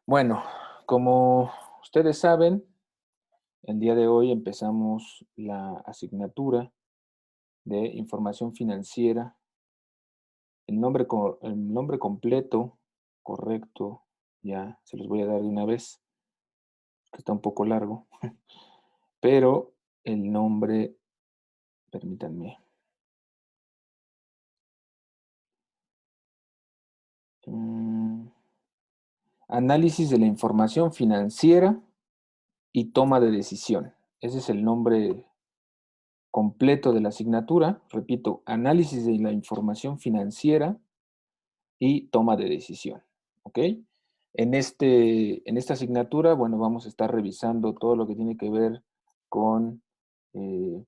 Bueno, como ustedes saben, el día de hoy empezamos la asignatura de información financiera. El nombre completo, correcto, ya se los voy a dar de una vez, que está un poco largo, pero el nombre, permítanme. mm, Análisis de la información financiera y toma de decisión. Ese es el nombre completo de la asignatura. Repito, análisis de la información financiera y toma de decisión, ¿ok? En esta asignatura, bueno, vamos a estar revisando todo lo que tiene que ver con eh,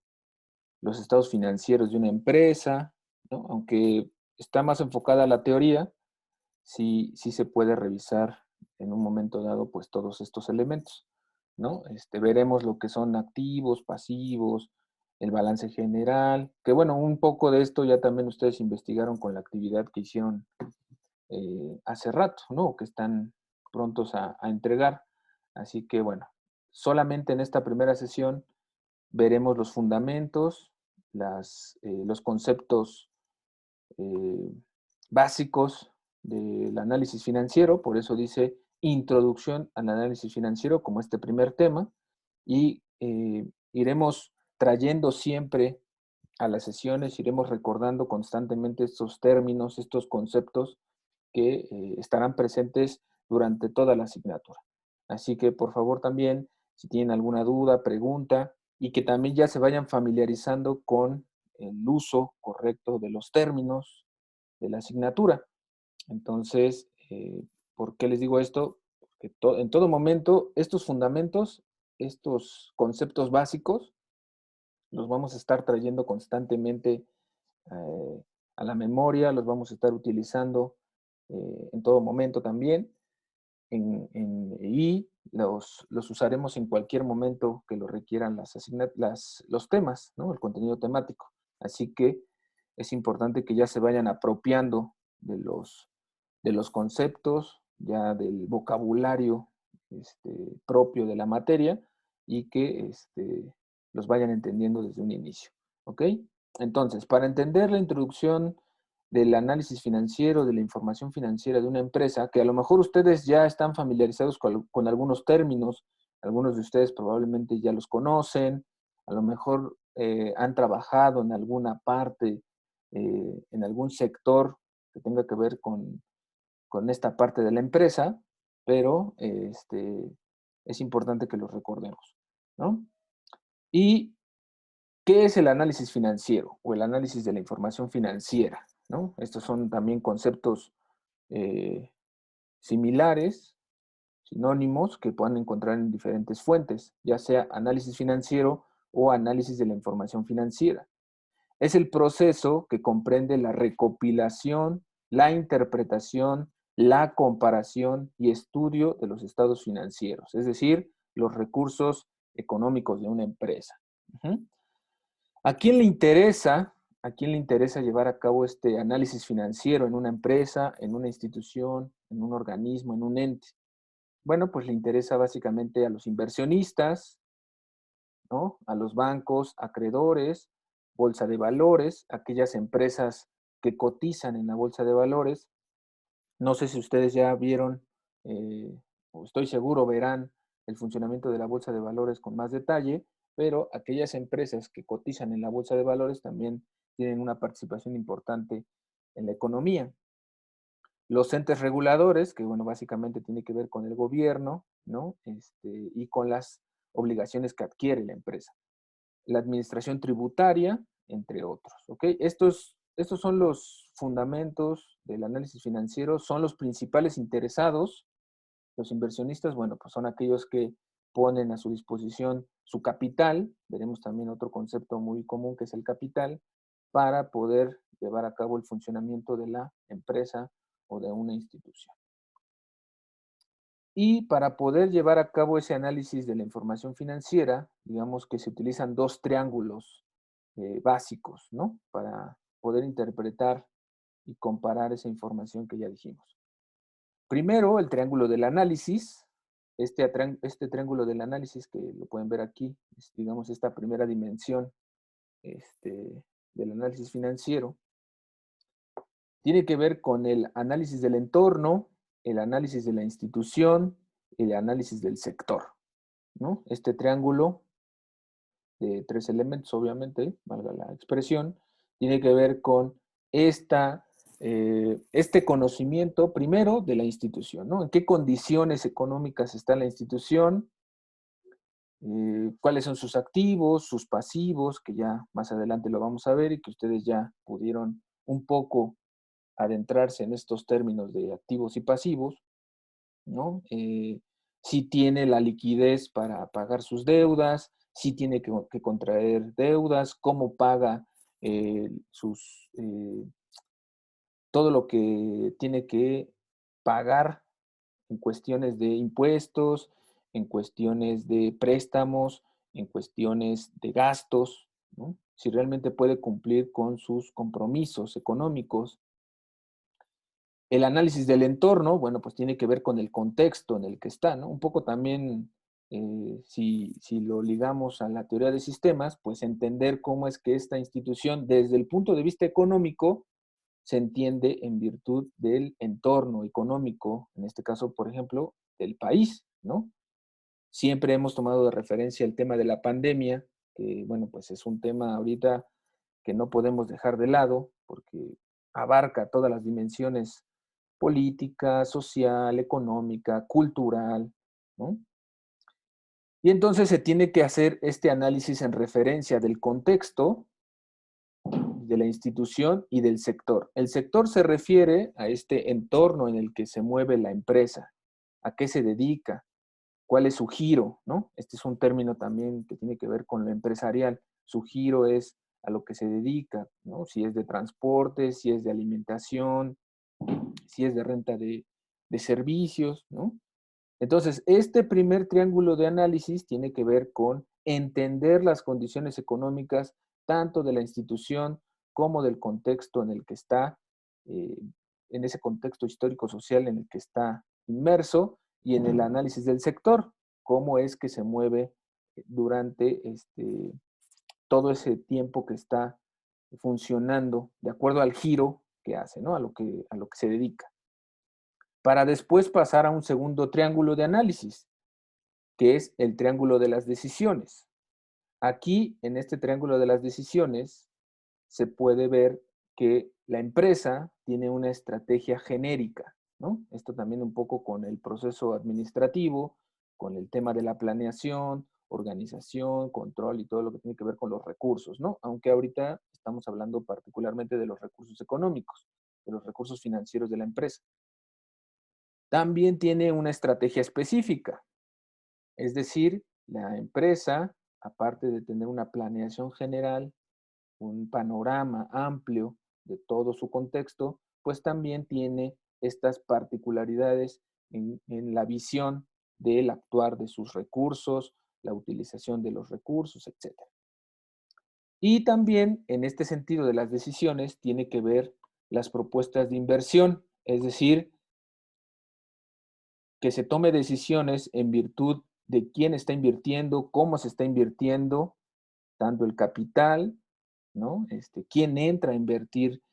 los estados financieros de una empresa, ¿no? Aunque está más enfocada a la teoría, sí se puede revisar en un momento dado, pues todos estos elementos, ¿no? Veremos lo que son activos, pasivos, el balance general, que bueno, un poco de esto ya también ustedes investigaron con la actividad que hicieron hace rato, ¿no? Que están prontos a entregar. Así que bueno, solamente en esta primera sesión veremos los fundamentos, los conceptos eh, básicos del análisis financiero, por eso dice introducción al análisis financiero como este primer tema, y iremos trayendo siempre a las sesiones, iremos recordando constantemente estos términos, estos conceptos que estarán presentes durante toda la asignatura. Así que por favor también, si tienen alguna duda, pregunta, y que también ya se vayan familiarizando con el uso correcto de los términos de la asignatura. Entonces, ¿por qué les digo esto? Porque en todo momento estos fundamentos, estos conceptos básicos, los vamos a estar trayendo constantemente eh, a la memoria, los vamos a estar utilizando en todo momento también, y los usaremos en cualquier momento que lo requieran los temas, ¿no? El contenido temático. Así que es importante que ya se vayan apropiando de los conceptos, ya del vocabulario propio de la materia y que los vayan entendiendo desde un inicio. ¿Ok? Entonces, para entender la introducción del análisis financiero, de la información financiera de una empresa, que a lo mejor ustedes ya están familiarizados con algunos términos, algunos de ustedes probablemente ya los conocen, a lo mejor han trabajado en alguna parte, en algún sector que tenga que ver con esta parte de la empresa, pero es importante que los recordemos, ¿no? ¿Y qué es el análisis financiero o el análisis de la información financiera? ¿No? Estos son también conceptos eh, similares, sinónimos, que puedan encontrar en diferentes fuentes, ya sea análisis financiero o análisis de la información financiera. Es el proceso que comprende la recopilación, la interpretación, la comparación y estudio de los estados financieros, es decir, los recursos económicos de una empresa. Uh-huh. ¿A quién le interesa? ¿A quién le interesa llevar a cabo este análisis financiero en una empresa, en una institución, en un organismo, en un ente? Bueno, pues le interesa básicamente a los inversionistas, ¿no? A los bancos, acreedores, bolsa de valores, aquellas empresas que cotizan en la bolsa de valores. No sé si ustedes ya vieron, o estoy seguro verán el funcionamiento de la bolsa de valores con más detalle, pero aquellas empresas que cotizan en la bolsa de valores también tienen una participación importante en la economía. Los entes reguladores, que bueno, básicamente tiene que ver con el gobierno, ¿no? Y con las obligaciones que adquiere la empresa. La administración tributaria, entre otros, ¿ok? Estos son los fundamentos del análisis financiero, son los principales interesados. Los inversionistas, bueno, pues son aquellos que ponen a su disposición su capital, veremos también otro concepto muy común que es el capital, para poder llevar a cabo el funcionamiento de la empresa o de una institución. Y para poder llevar a cabo ese análisis de la información financiera, digamos que se utilizan dos triángulos básicos, ¿no? Para poder interpretar y comparar esa información que ya dijimos. Primero, el triángulo del análisis. Este triángulo del análisis, que lo pueden ver aquí, es, digamos, esta primera dimensión del análisis financiero, tiene que ver con el análisis del entorno, el análisis de la institución y el análisis del sector, ¿no? Este triángulo de tres elementos, obviamente, valga la expresión, tiene que ver con este conocimiento, primero, de la institución, ¿no? En qué condiciones económicas está la institución, cuáles son sus activos, sus pasivos, que ya más adelante lo vamos a ver y que ustedes ya pudieron un poco adentrarse en estos términos de activos y pasivos, ¿no? Si tiene la liquidez para pagar sus deudas, si tiene que contraer deudas, cómo paga todo lo que tiene que pagar en cuestiones de impuestos, en cuestiones de préstamos, en cuestiones de gastos, ¿no? Si realmente puede cumplir con sus compromisos económicos. El análisis del entorno, bueno, pues tiene que ver con el contexto en el que está, ¿no? Un poco también, si lo ligamos a la teoría de sistemas, pues entender cómo es que esta institución, desde el punto de vista económico, se entiende en virtud del entorno económico, en este caso, por ejemplo, del país, ¿no? Siempre hemos tomado de referencia el tema de la pandemia, que, bueno, pues es un tema ahorita que no podemos dejar de lado, porque abarca todas las dimensiones política, social, económica, cultural, ¿no? Y entonces se tiene que hacer este análisis en referencia del contexto, de la institución y del sector. El sector se refiere a este entorno en el que se mueve la empresa, a qué se dedica, cuál es su giro, ¿no? Este es un término también que tiene que ver con lo empresarial. Su giro es a lo que se dedica, ¿no? Si es de transporte, si es de alimentación, si es de renta de servicios, ¿no? Entonces, este primer triángulo de análisis tiene que ver con entender las condiciones económicas tanto de la institución como del contexto en el que está, eh, en ese contexto histórico-social en el que está inmerso y en el análisis del sector, cómo es que se mueve durante todo ese tiempo que está funcionando de acuerdo al giro que hace, ¿no? A lo que se dedica. Para después pasar a un segundo triángulo de análisis, que es el triángulo de las decisiones. Aquí, en este triángulo de las decisiones, se puede ver que la empresa tiene una estrategia genérica, ¿no? Esto también un poco con el proceso administrativo, con el tema de la planeación, organización, control y todo lo que tiene que ver con los recursos, ¿no? Aunque ahorita estamos hablando particularmente de los recursos económicos, de los recursos financieros de la empresa. También tiene una estrategia específica, es decir, la empresa, aparte de tener una planeación general, un panorama amplio de todo su contexto, pues también tiene estas particularidades en la visión del actuar de sus recursos, la utilización de los recursos, etcétera. Y también en este sentido de las decisiones tiene que ver las propuestas de inversión, es decir, que se tome decisiones en virtud de quién está invirtiendo, cómo se está invirtiendo, tanto el capital, ¿no? Quién entra a invertir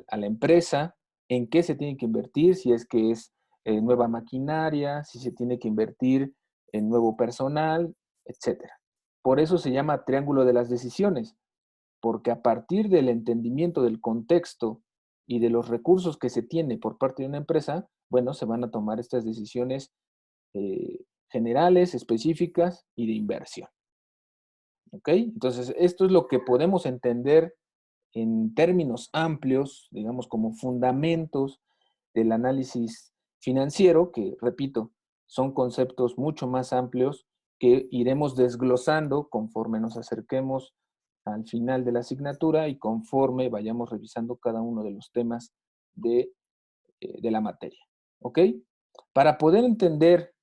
a la empresa, en qué se tiene que invertir, si es que es nueva maquinaria, si se tiene que invertir en nuevo personal, etcétera. Por eso se llama triángulo de las decisiones, porque a partir del entendimiento del contexto y de los recursos que se tiene por parte de una empresa, bueno, se van a tomar estas decisiones generales, específicas y de inversión. ¿Ok? Entonces, esto es lo que podemos entender en términos amplios, digamos, como fundamentos del análisis financiero, que, repito, son conceptos mucho más amplios que iremos desglosando conforme nos acerquemos al final de la asignatura y conforme vayamos revisando cada uno de los temas de la materia. ¿Ok? Para poder entender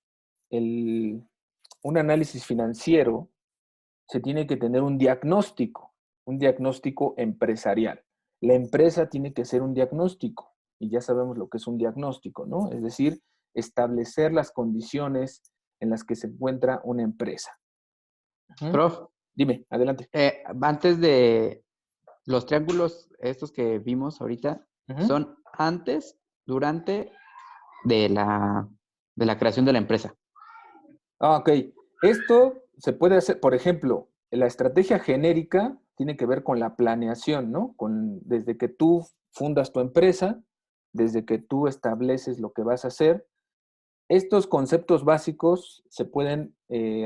un análisis financiero, se tiene que tener un diagnóstico empresarial. La empresa tiene que hacer un diagnóstico. y ya sabemos lo que es un diagnóstico, ¿no? Es decir, establecer las condiciones en las que se encuentra una empresa. Ujú. Prof, Dime, adelante. antes de los triángulos, estos que vimos ahorita, Ujú. son antes, durante de la creación de la empresa. Ah, ok. Esto se puede hacer, por ejemplo, la estrategia genérica tiene que ver con la planeación, ¿no? Desde que tú fundas tu empresa, desde que tú estableces lo que vas a hacer. Estos conceptos básicos se pueden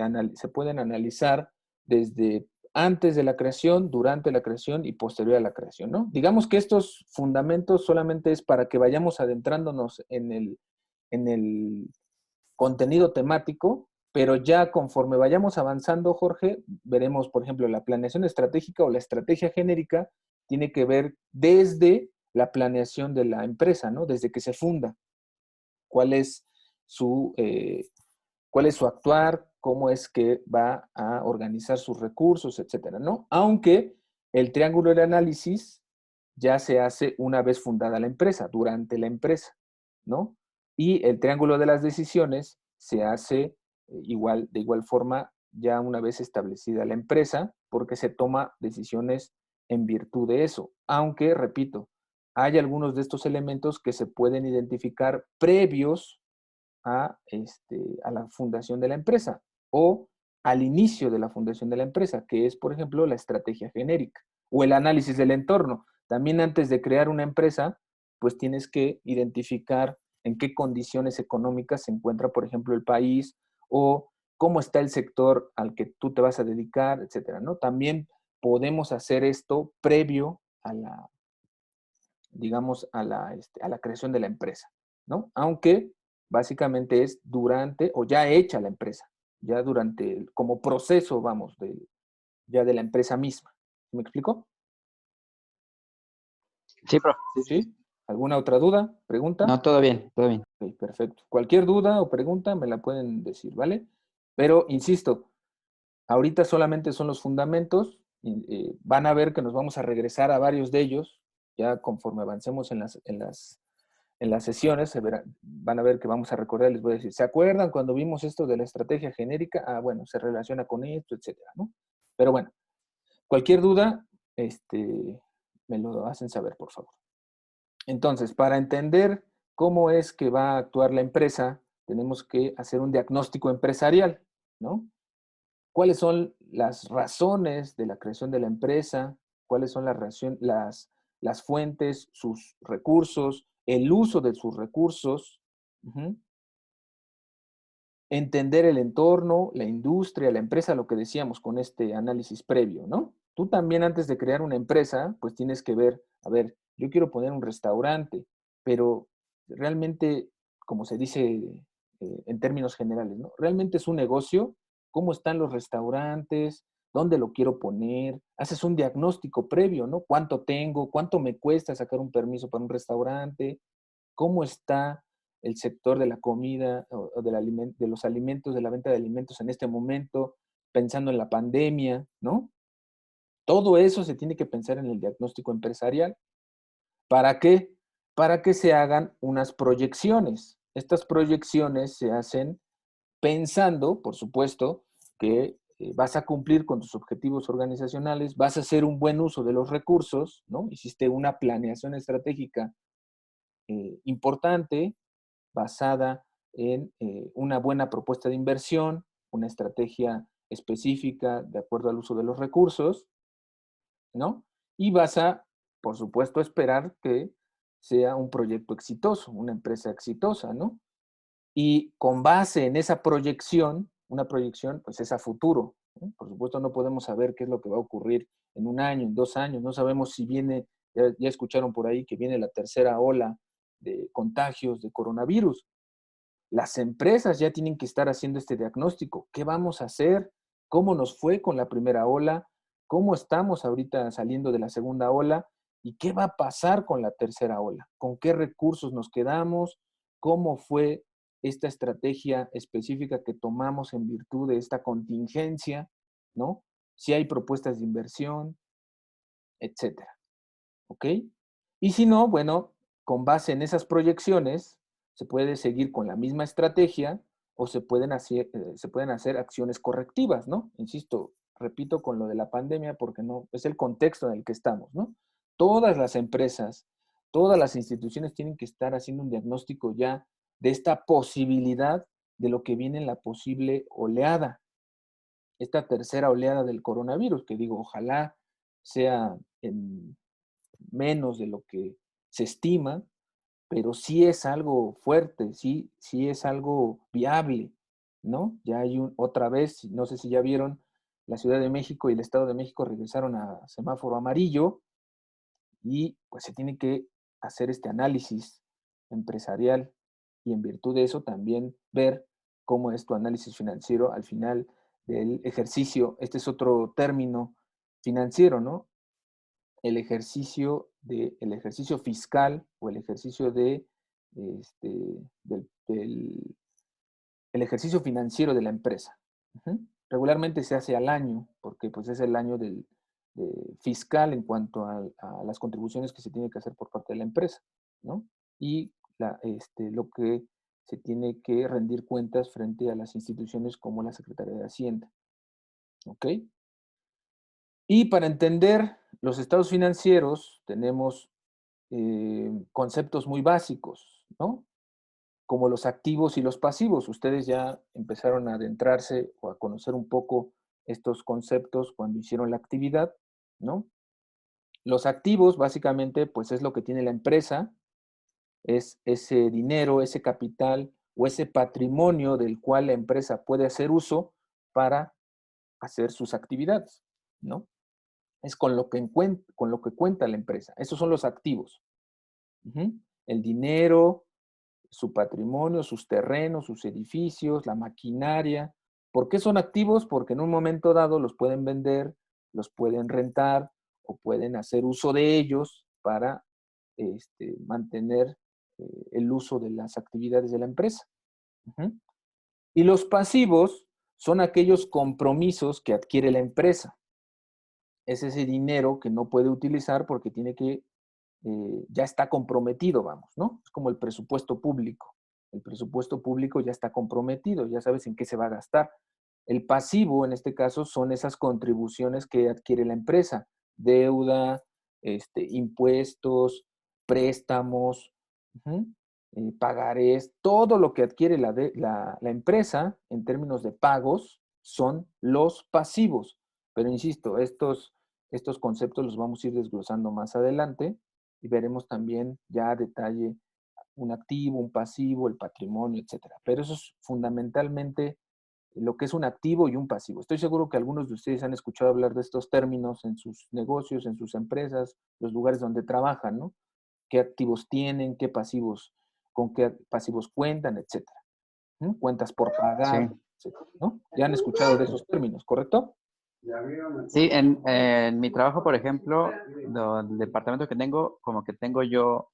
analizar desde antes de la creación, durante la creación y posterior a la creación, ¿no? Digamos que estos fundamentos solamente es para que vayamos adentrándonos en el contenido temático, pero ya conforme vayamos avanzando, Jorge, veremos, por ejemplo, la planeación estratégica o la estrategia genérica tiene que ver desde la planeación de la empresa, ¿no? Desde que se funda. ¿Cuál es su, eh, cuál es su actuar? ¿Cómo es que va a organizar sus recursos, etcétera, ¿no? Aunque el triángulo de análisis ya se hace una vez fundada la empresa, durante la empresa, ¿no? Y el triángulo de las decisiones se hace de igual forma ya una vez establecida la empresa, porque se toma decisiones en virtud de eso. Aunque, repito, hay algunos de estos elementos que se pueden identificar previos a la fundación de la empresa o al inicio de la fundación de la empresa, que es, por ejemplo, la estrategia genérica o el análisis del entorno. También antes de crear una empresa, pues tienes que identificar en qué condiciones económicas se encuentra, por ejemplo, el país o cómo está el sector al que tú te vas a dedicar, etcétera, ¿no? También podemos hacer esto previo a la, digamos, a la creación de la empresa, ¿no? Aunque básicamente es durante o ya hecha la empresa, ya durante, como proceso, vamos, ya de la empresa misma. ¿Me explico? Sí, prof. Sí, sí, sí. ¿Sí? ¿Alguna otra duda? ¿Pregunta? No, todo bien, todo bien. Ok, perfecto. Cualquier duda o pregunta me la pueden decir, ¿vale? Pero, insisto, ahorita solamente son los fundamentos. Van a ver que nos vamos a regresar a varios de ellos, ya conforme avancemos en las sesiones, van a ver que vamos a recordar, les voy a decir, ¿se acuerdan cuando vimos esto de la estrategia genérica? Ah, bueno, se relaciona con esto, etcétera, ¿no? Pero bueno, cualquier duda, me lo hacen saber, por favor. Entonces, para entender cómo es que va a actuar la empresa, tenemos que hacer un diagnóstico empresarial, ¿no? ¿Cuáles son las razones de la creación de la empresa? ¿Cuáles son las fuentes, sus recursos, el uso de sus recursos? Ujú. Entender el entorno, la industria, la empresa, lo que decíamos con este análisis previo, ¿no? Tú también antes de crear una empresa, pues tienes que ver, a ver, yo quiero poner un restaurante, pero realmente, como se dice en términos generales, ¿no? ¿Realmente es un negocio? ¿Cómo están los restaurantes? ¿Dónde lo quiero poner? Haces un diagnóstico previo, ¿no? ¿Cuánto tengo? ¿Cuánto me cuesta sacar un permiso para un restaurante? ¿Cómo está el sector de la comida o de los alimentos, de la venta de alimentos en este momento, pensando en la pandemia, ¿no? Todo eso se tiene que pensar en el diagnóstico empresarial. ¿Para qué? Para que se hagan unas proyecciones. Estas proyecciones se hacen pensando, por supuesto, que vas a cumplir con tus objetivos organizacionales, vas a hacer un buen uso de los recursos, ¿no? Hiciste una planeación estratégica importante, basada en una buena propuesta de inversión, una estrategia específica de acuerdo al uso de los recursos, ¿no? Y vas a, por supuesto, esperar que sea un proyecto exitoso, una empresa exitosa, ¿no? Y con base en esa proyección, una proyección, pues es a futuro, ¿no? Por supuesto, no podemos saber qué es lo que va a ocurrir en un año, en 2 años, no sabemos si viene, ya escucharon por ahí que viene la tercera ola de contagios de coronavirus. Las empresas ya tienen que estar haciendo este diagnóstico. ¿Qué vamos a hacer? ¿Cómo nos fue con la primera ola? ¿Cómo estamos ahorita saliendo de la segunda ola? ¿Y qué va a pasar con la tercera ola? ¿Con qué recursos nos quedamos? ¿Cómo fue esta estrategia específica que tomamos en virtud de esta contingencia? ¿No? Si hay propuestas de inversión, etcétera. ¿Ok? Y si no, bueno, con base en esas proyecciones, se puede seguir con la misma estrategia o se pueden hacer acciones correctivas, ¿no? Insisto, repito con lo de la pandemia porque no, es el contexto en el que estamos, ¿no? Todas las empresas, todas las instituciones tienen que estar haciendo un diagnóstico ya de esta posibilidad de lo que viene en la posible oleada, esta tercera oleada del coronavirus, que digo, ojalá sea en menos de lo que se estima, pero sí es algo fuerte, sí es algo viable, ¿no? Ya hay otra vez, no sé si ya vieron, la Ciudad de México y el Estado de México regresaron a semáforo amarillo y pues se tiene que hacer este análisis empresarial y en virtud de eso también ver cómo es tu análisis financiero al final del ejercicio. Este es otro término financiero, ¿no? El ejercicio fiscal o el ejercicio del el ejercicio financiero de la empresa. Regularmente se hace al año, porque pues es el año fiscal en cuanto a las contribuciones que se tiene que hacer por parte de la empresa, ¿no? Y lo que se tiene que rendir cuentas frente a las instituciones como la Secretaría de Hacienda, ¿ok? Y para entender los estados financieros tenemos conceptos muy básicos, ¿no? Como los activos y los pasivos. Ustedes ya empezaron a adentrarse o a conocer un poco estos conceptos cuando hicieron la actividad, ¿no? Los activos, básicamente, pues es lo que tiene la empresa, es ese dinero, ese capital o ese patrimonio del cual la empresa puede hacer uso para hacer sus actividades, ¿no? Es con lo que cuenta la empresa. Esos son los activos. El dinero, su patrimonio, sus terrenos, sus edificios, la maquinaria. ¿Por qué son activos? Porque en un momento dado los pueden vender, los pueden rentar o pueden hacer uso de ellos para mantener el uso de las actividades de la empresa. Y los pasivos son aquellos compromisos que adquiere la empresa. Es ese dinero que no puede utilizar porque tiene que ya está comprometido, vamos, ¿no? Es como el presupuesto público. El presupuesto público ya está comprometido, ya sabes en qué se va a gastar. El pasivo, en este caso, son esas contribuciones que adquiere la empresa, deuda, impuestos, préstamos, pagarés, todo lo que adquiere la empresa en términos de pagos son los pasivos. Pero insisto, estos conceptos los vamos a ir desglosando más adelante y veremos también ya a detalle un activo, un pasivo, el patrimonio, etcétera. Pero eso es fundamentalmente lo que es un activo y un pasivo. Estoy seguro que algunos de ustedes han escuchado hablar de estos términos en sus negocios, en sus empresas, los lugares donde trabajan, ¿no? ¿Qué activos tienen, qué pasivos, con qué pasivos cuentan, etcétera? Cuentas por Sí. pagar, etcétera, ¿no? Ya han escuchado de esos términos, ¿correcto? Sí, en mi trabajo, por ejemplo, el departamento que tengo, como que tengo yo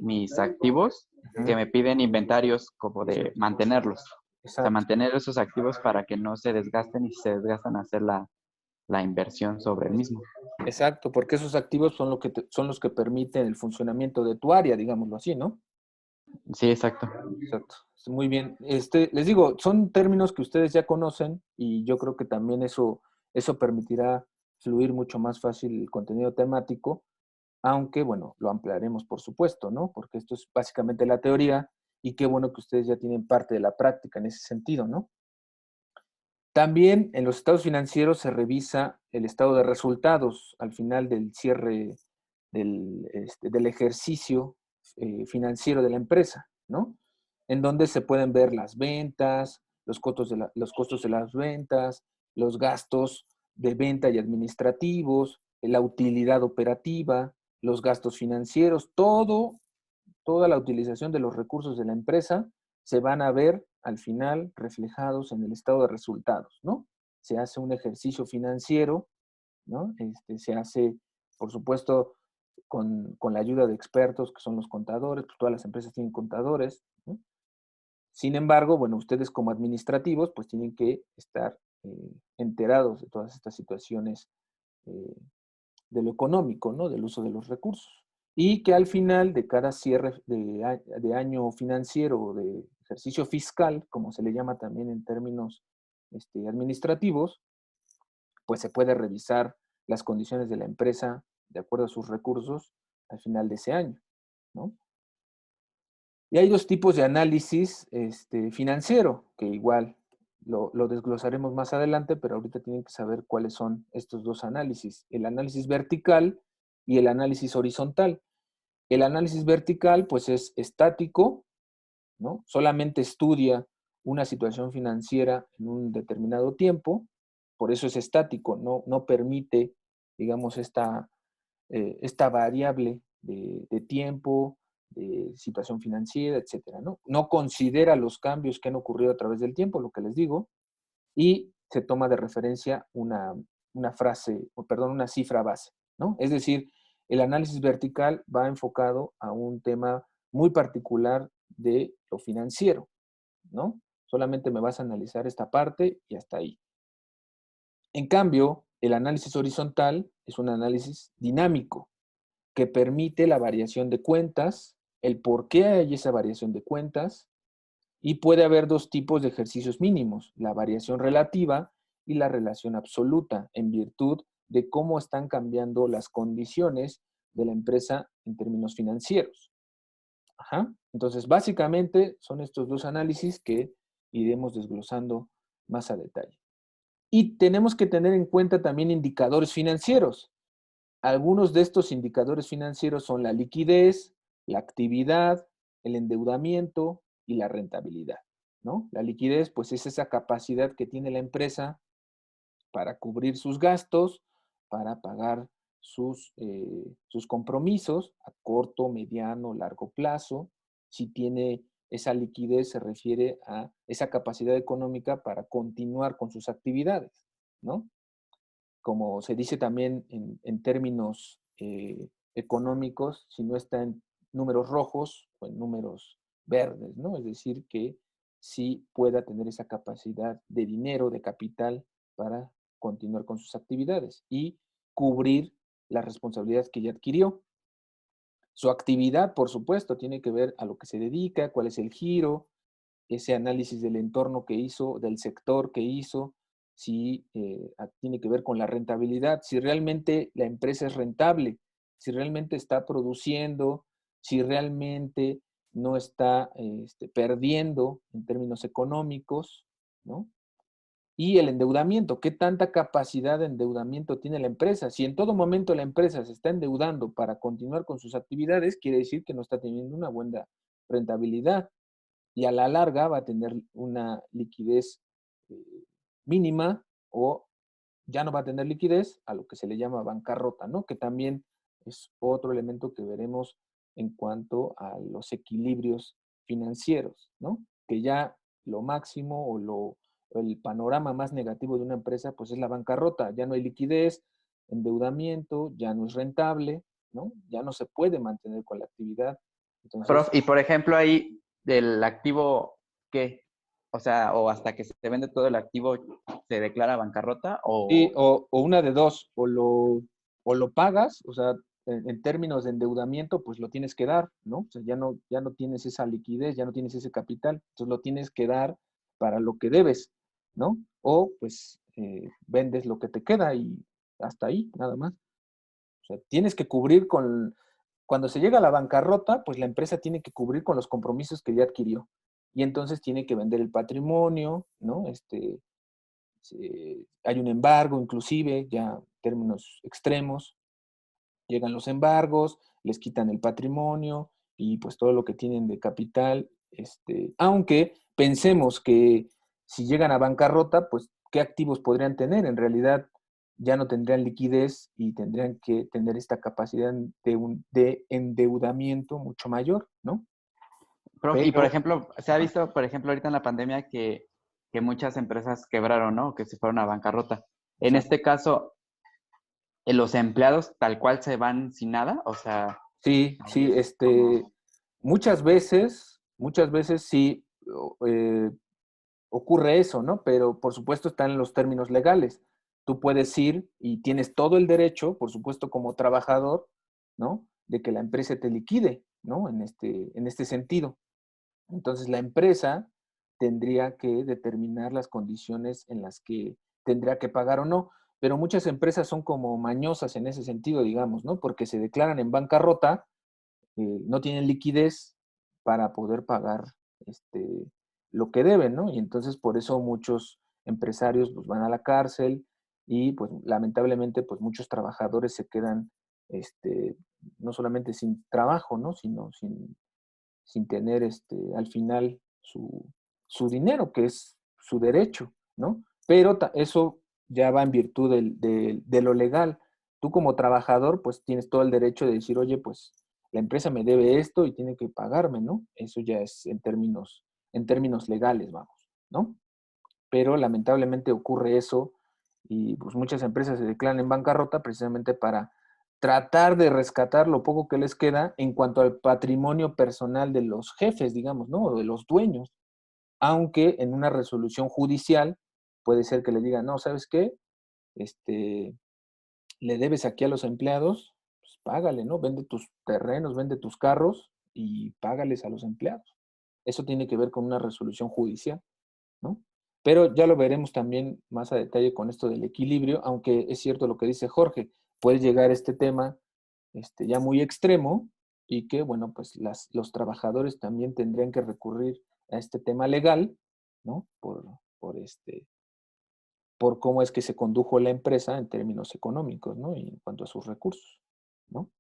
mis activos que me piden inventarios como de mantenerlos. O sea, Exacto. mantener esos activos para que no se desgasten y si se desgastan hacer la inversión sobre el mismo. Exacto, porque esos activos son, son los que permiten el funcionamiento de tu área, digámoslo así, ¿no? Sí, exacto. Exacto. Muy bien. Les digo, son términos que ustedes ya conocen y yo creo que también eso permitirá fluir mucho más fácil el contenido temático, aunque, bueno, lo ampliaremos por supuesto, ¿no? Porque esto es básicamente la teoría y qué bueno que ustedes ya tienen parte de la práctica en ese sentido, ¿no? También en los estados financieros se revisa el estado de resultados al final del cierre del ejercicio financiero de la empresa, ¿no? En donde se pueden ver las ventas, los costos de las ventas, los gastos de venta y administrativos, la utilidad operativa, los gastos financieros, toda la utilización de los recursos de la empresa se van a ver al final reflejados en el estado de resultados, ¿no? Se hace un ejercicio financiero, ¿no? Se hace, por supuesto, con la ayuda de expertos que son los contadores, pues todas las empresas tienen contadores, ¿no? Sin embargo, bueno, ustedes como administrativos, pues tienen que estar enterados de todas estas situaciones eh, de lo económico, ¿no? Del uso de los recursos. y que al final de cada cierre de año financiero o de ejercicio fiscal, como se le llama también en términos administrativos, pues se puede revisar las condiciones de la empresa de acuerdo a sus recursos al final de ese año, ¿no? Y hay dos tipos de análisis financiero, que igual lo desglosaremos más adelante, pero ahorita tienen que saber cuáles son estos dos análisis, el análisis vertical y el análisis horizontal. El análisis vertical, pues es estático, ¿no? Solamente estudia una situación financiera en un determinado tiempo, por eso es estático, no permite, digamos, esta variable de tiempo, de situación financiera, etcétera, ¿no? No considera los cambios que han ocurrido a través del tiempo, lo que les digo, y se toma de referencia una frase, o perdón, una cifra base, ¿no? Es decir, el análisis vertical va enfocado a un tema muy particular de lo financiero, ¿no? Solamente me vas a analizar esta parte y hasta ahí. En cambio, el análisis horizontal es un análisis dinámico que permite la variación de cuentas, el por qué hay esa variación de cuentas, y puede haber dos tipos de ejercicios mínimos, la variación relativa y la relación absoluta, en virtud de cómo están cambiando las condiciones de la empresa en términos financieros. Ajá. Entonces, básicamente son estos dos análisis que iremos desglosando más a detalle. Y tenemos que tener en cuenta también indicadores financieros. Algunos de estos indicadores financieros son la liquidez, la actividad, el endeudamiento y la rentabilidad, ¿no? La liquidez, pues es esa capacidad que tiene la empresa para cubrir sus gastos, para pagar sus compromisos a corto, mediano, largo plazo. Si tiene esa liquidez, se refiere a esa capacidad económica para continuar con sus actividades, ¿no? Como se dice también en términos económicos, si no está en números rojos o en números verdes, ¿no? Es decir, que sí pueda tener esa capacidad de dinero, de capital, para continuar con sus actividades y cubrir las responsabilidades que ya adquirió. Su actividad, por supuesto, tiene que ver a lo que se dedica, cuál es el giro, ese análisis del entorno que hizo, del sector que hizo, si tiene que ver con la rentabilidad, si realmente la empresa es rentable, si realmente está produciendo, si realmente no está perdiendo en términos económicos, ¿no? Y el endeudamiento, ¿qué tanta capacidad de endeudamiento tiene la empresa? Si en todo momento la empresa se está endeudando para continuar con sus actividades, quiere decir que no está teniendo una buena rentabilidad y a la larga va a tener una liquidez eh, mínima o ya no va a tener liquidez, a lo que se le llama bancarrota, ¿no? Que también es otro elemento que veremos en cuanto a los equilibrios financieros, ¿no? Que ya lo máximo el panorama más negativo de una empresa, pues es la bancarrota. Ya no hay liquidez, endeudamiento, ya no es rentable, ¿no? Ya no se puede mantener con la actividad. Prof, Entonces, y por ejemplo ahí del activo, ¿qué? O sea, o hasta que se vende todo el activo, ¿se declara bancarrota? sí, O, o una de dos, o lo pagas, o sea, en términos de endeudamiento, pues lo tienes que dar, ¿no? O sea, ya no tienes esa liquidez, ya no tienes ese capital, entonces lo tienes que dar para lo que debes, ¿no? O pues vendes lo que te queda y hasta ahí, nada más. O sea, tienes que cubrir cuando se llega a la bancarrota, pues la empresa tiene que cubrir con los compromisos que ya adquirió. Y entonces tiene que vender el patrimonio, ¿no? Hay un embargo, inclusive, ya en términos extremos, llegan los embargos, les quitan el patrimonio y pues todo lo que tienen de capital, aunque pensemos que si llegan a bancarrota, pues qué activos podrían tener, en realidad ya no tendrían liquidez y tendrían que tener esta capacidad de endeudamiento mucho mayor, ¿no? prof, y por Pero, ejemplo, se ha visto, por ejemplo, ahorita en la pandemia que muchas empresas quebraron, ¿no? Que se fueron a bancarrota. En exacto. este caso, ¿los empleados tal cual se van sin nada? O sea, Sí, ahí sí, es como... muchas veces sí ocurre eso, ¿no? Pero por supuesto están en los términos legales. Tú puedes ir y tienes todo el derecho, por supuesto como trabajador, ¿no? de que la empresa te liquide, ¿no? En este sentido. Entonces, la empresa tendría que determinar las condiciones en las que tendría que pagar o no. Pero muchas empresas son como mañosas en ese sentido, digamos, ¿no? Porque se declaran en bancarrota, no tienen liquidez para poder pagar lo que deben, ¿no? Y entonces por eso muchos empresarios pues, van a la cárcel y pues lamentablemente pues muchos trabajadores se quedan no solamente sin trabajo, ¿no? Sino sin tener al final su dinero, que es su derecho, ¿no? Pero eso ya va en virtud de lo legal. Tú como trabajador, pues tienes todo el derecho de decir, oye, pues la empresa me debe esto y tiene que pagarme, ¿no? Eso ya es en términos legales, vamos, ¿no? Pero lamentablemente ocurre eso y pues muchas empresas se declaran en bancarrota precisamente para tratar de rescatar lo poco que les queda en cuanto al patrimonio personal de los jefes, digamos, ¿no? O de los dueños. Aunque en una resolución judicial puede ser que le digan, no, ¿sabes qué? Este, le debes aquí a los empleados, pues págale, ¿no? Vende tus terrenos, vende tus carros y págales a los empleados. Eso tiene que ver con una resolución judicial, ¿no? Pero ya lo veremos también más a detalle con esto del equilibrio, aunque es cierto lo que dice Jorge, puede llegar este tema ya muy extremo y que, bueno, pues los trabajadores también tendrían que recurrir a este tema legal, ¿no? Por cómo es que se condujo la empresa en términos económicos, ¿no? Y en cuanto a sus recursos, ¿no?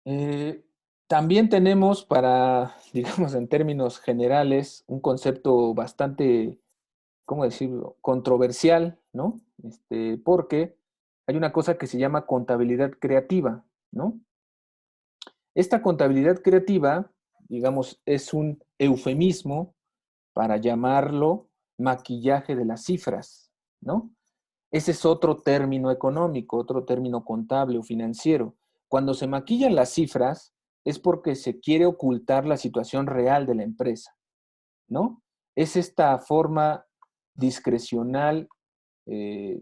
Eh, También tenemos para, digamos, en términos generales, un concepto bastante, ¿cómo decirlo?, controversial, ¿no? Porque hay una cosa que se llama contabilidad creativa, ¿no? Esta contabilidad creativa, digamos, es un eufemismo para llamarlo maquillaje de las cifras, ¿no? Ese es otro término económico, otro término contable o financiero. Cuando se maquillan las cifras es porque se quiere ocultar la situación real de la empresa, ¿no? Es esta forma discrecional, eh,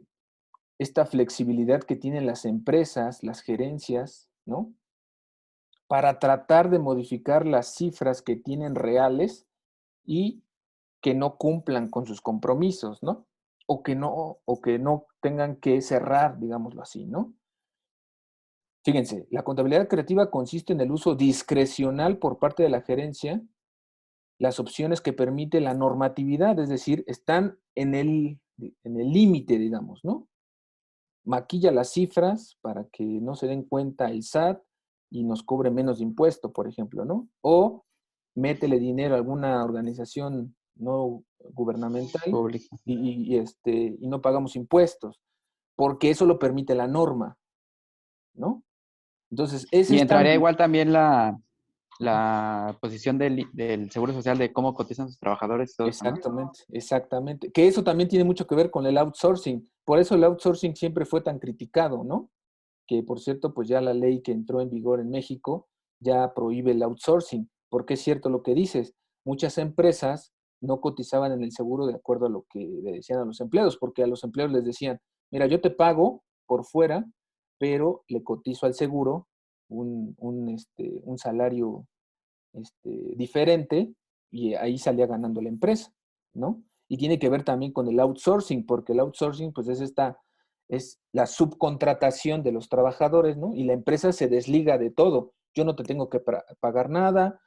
esta flexibilidad que tienen las empresas, las gerencias, ¿no? Para tratar de modificar las cifras que tienen reales y que no cumplan con sus compromisos, ¿no? O que no tengan que cerrar, digámoslo así, ¿no? Fíjense, la contabilidad creativa consiste en el uso discrecional por parte de la gerencia, las opciones que permite la normatividad, es decir, están en el límite, digamos, ¿no? Maquilla las cifras para que no se den cuenta el SAT y nos cobre menos impuesto, por ejemplo, ¿no? O métele dinero a alguna organización no gubernamental Público. y no pagamos impuestos, porque eso lo permite la norma, ¿no? Entonces, es Y esta... entraría igual también la posición del Seguro Social de cómo cotizan sus trabajadores y todo eso, ¿no? Exactamente, exactamente. Que eso también tiene mucho que ver con el outsourcing. Por eso el outsourcing siempre fue tan criticado, ¿no? Que por cierto, pues ya la ley que entró en vigor en México ya prohíbe el outsourcing, porque es cierto lo que dices, muchas empresas no cotizaban en el seguro de acuerdo a lo que le decían a los empleados, porque a los empleados les decían, mira, yo te pago por fuera, pero le cotizo al seguro un salario diferente y ahí salía ganando la empresa, ¿no? Y tiene que ver también con el outsourcing, porque el outsourcing pues es la subcontratación de los trabajadores, ¿no? Y la empresa se desliga de todo. Yo no te tengo que pagar nada,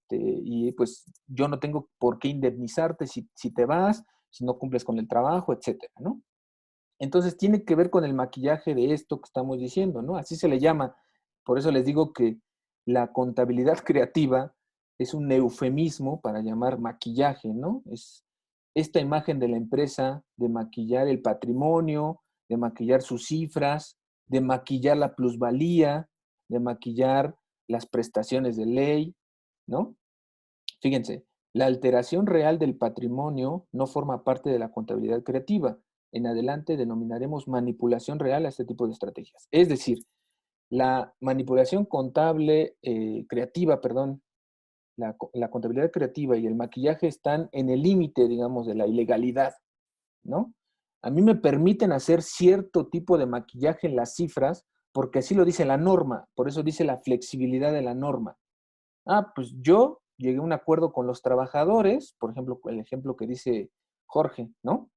y pues yo no tengo por qué indemnizarte si te vas, si no cumples con el trabajo, etcétera, ¿no? Entonces tiene que ver con el maquillaje de esto que estamos diciendo, ¿no? Así se le llama. Por eso les digo que la contabilidad creativa es un eufemismo para llamar maquillaje, ¿no? Es esta imagen de la empresa de maquillar el patrimonio, de maquillar sus cifras, de maquillar la plusvalía, de maquillar las prestaciones de ley, ¿no? Fíjense, la alteración real del patrimonio no forma parte de la contabilidad creativa. En adelante denominaremos manipulación real a este tipo de estrategias. Es decir, la manipulación contable, creativa, perdón, la contabilidad creativa y el maquillaje están en el límite, digamos, de la ilegalidad, ¿no? A mí me permiten hacer cierto tipo de maquillaje en las cifras porque así lo dice la norma, por eso dice la flexibilidad de la norma. Ah, pues yo llegué a un acuerdo con los trabajadores, por ejemplo, el ejemplo que dice Jorge, ¿no?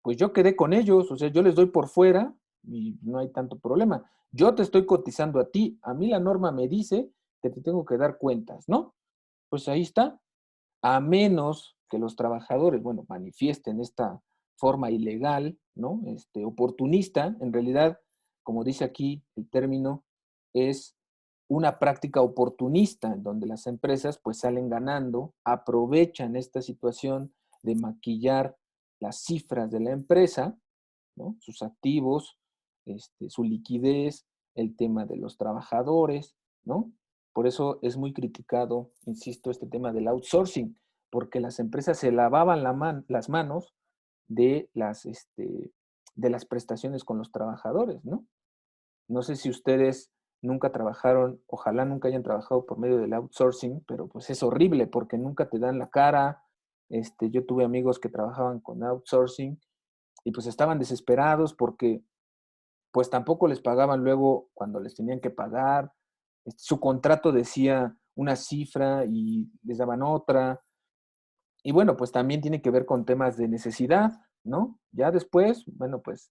Pues yo quedé con ellos, o sea, yo les doy por fuera y no hay tanto problema. Yo te estoy cotizando a ti, a mí la norma me dice que te tengo que dar cuentas, ¿no? Pues ahí está, a menos que los trabajadores, bueno, manifiesten esta forma ilegal, ¿no? Oportunista, en realidad, como dice aquí el término, es una práctica oportunista, en donde las empresas pues salen ganando, aprovechan esta situación de maquillar las cifras de la empresa, ¿no? Sus activos, su liquidez, el tema de los trabajadores, ¿no? Por eso es muy criticado, insisto, este tema del outsourcing, porque las empresas se lavaban las manos de las prestaciones con los trabajadores, ¿no? No sé si ustedes nunca trabajaron, ojalá nunca hayan trabajado por medio del outsourcing, pero pues es horrible porque nunca te dan la cara. Yo tuve amigos que trabajaban con outsourcing y pues estaban desesperados porque pues tampoco les pagaban luego cuando les tenían que pagar. Su contrato decía una cifra y les daban otra. Y bueno, pues también tiene que ver con temas de necesidad, ¿no? Ya después, bueno, pues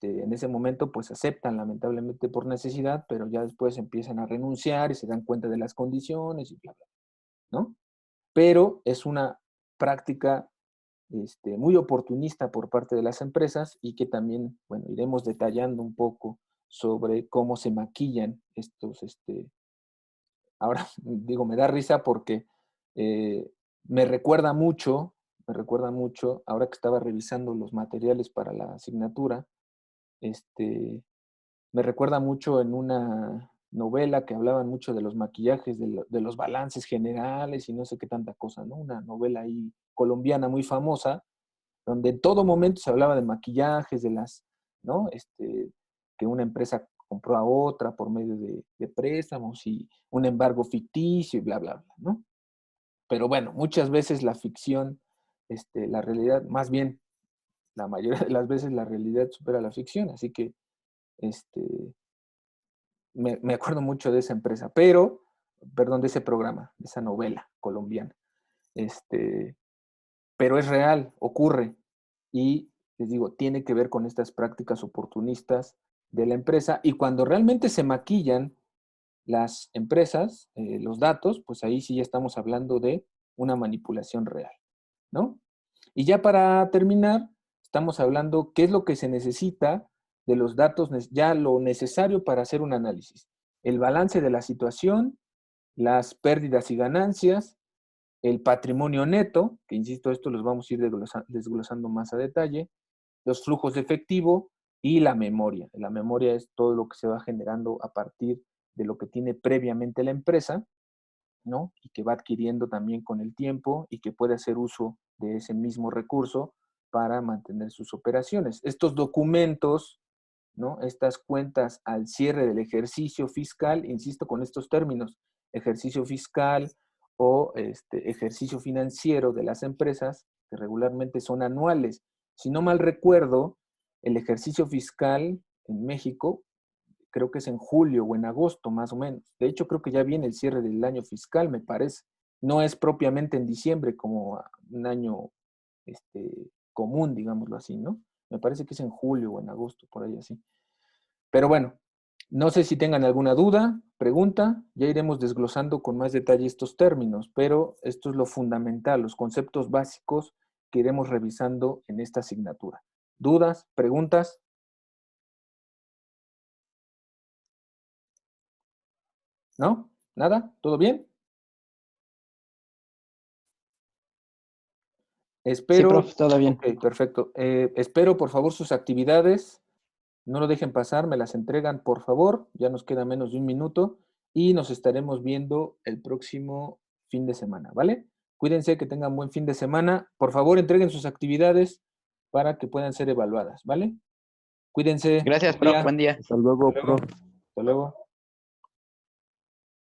en ese momento pues aceptan lamentablemente por necesidad, pero ya después empiezan a renunciar y se dan cuenta de las condiciones y bla, bla, ¿no? Pero es una práctica muy oportunista por parte de las empresas y que también, bueno, iremos detallando un poco sobre cómo se maquillan estos, ahora digo, me da risa porque eh, me recuerda mucho, ahora que estaba revisando los materiales para la asignatura, este, me recuerda mucho en una novela que hablaban mucho de los maquillajes, de los balances generales y no sé qué tanta cosa, ¿no? Una novela ahí colombiana muy famosa, donde en todo momento se hablaba de maquillajes, ¿no? Que una empresa compró a otra por medio de préstamos y un embargo ficticio y bla, bla, bla, ¿no? Pero bueno, muchas veces la ficción, la realidad, más bien, la mayoría de las veces la realidad supera la ficción, así que este, me acuerdo mucho de esa empresa, perdón, de ese programa, de esa novela colombiana. Este, pero es real, ocurre. Y les digo, tiene que ver con estas prácticas oportunistas de la empresa. Y cuando realmente se maquillan las empresas, los datos, pues ahí sí ya estamos hablando de una manipulación real, ¿no? Y ya para terminar, estamos hablando qué es lo que se necesita de los datos, ya lo necesario para hacer un análisis. El balance de la situación, las pérdidas y ganancias, el patrimonio neto, que insisto, esto los vamos a ir desglosando más a detalle, los flujos de efectivo y la memoria. La memoria es todo lo que se va generando a partir de lo que tiene previamente la empresa, ¿no? Y que va adquiriendo también con el tiempo y que puede hacer uso de ese mismo recurso para mantener sus operaciones. Estos documentos, ¿no? Estas cuentas al cierre del ejercicio fiscal, insisto con estos términos, ejercicio fiscal o ejercicio financiero de las empresas, que regularmente son anuales. Si no mal recuerdo, el ejercicio fiscal en México creo que es en julio o en agosto más o menos. De hecho, creo que ya viene el cierre del año fiscal, me parece. No es propiamente en diciembre como un año común, digámoslo así, ¿no? Me parece que es en julio o en agosto, por ahí así. Pero bueno, no sé si tengan alguna duda, pregunta, ya iremos desglosando con más detalle estos términos, pero esto es lo fundamental, los conceptos básicos que iremos revisando en esta asignatura. ¿Dudas? ¿Preguntas? ¿No? ¿Nada? ¿Todo bien? Sí, Espero, profe, todo bien. ok, perfecto. Espero por favor sus actividades, no lo dejen pasar, me las entregan por favor, ya nos queda menos de un minuto y nos estaremos viendo el próximo fin de semana, ¿vale? Cuídense, que tengan buen fin de semana. Por favor, entreguen sus actividades para que puedan ser evaluadas, ¿vale? Cuídense, Gracias, buen profe. día. Buen día. Hasta Hasta luego, luego. prof. Hasta luego.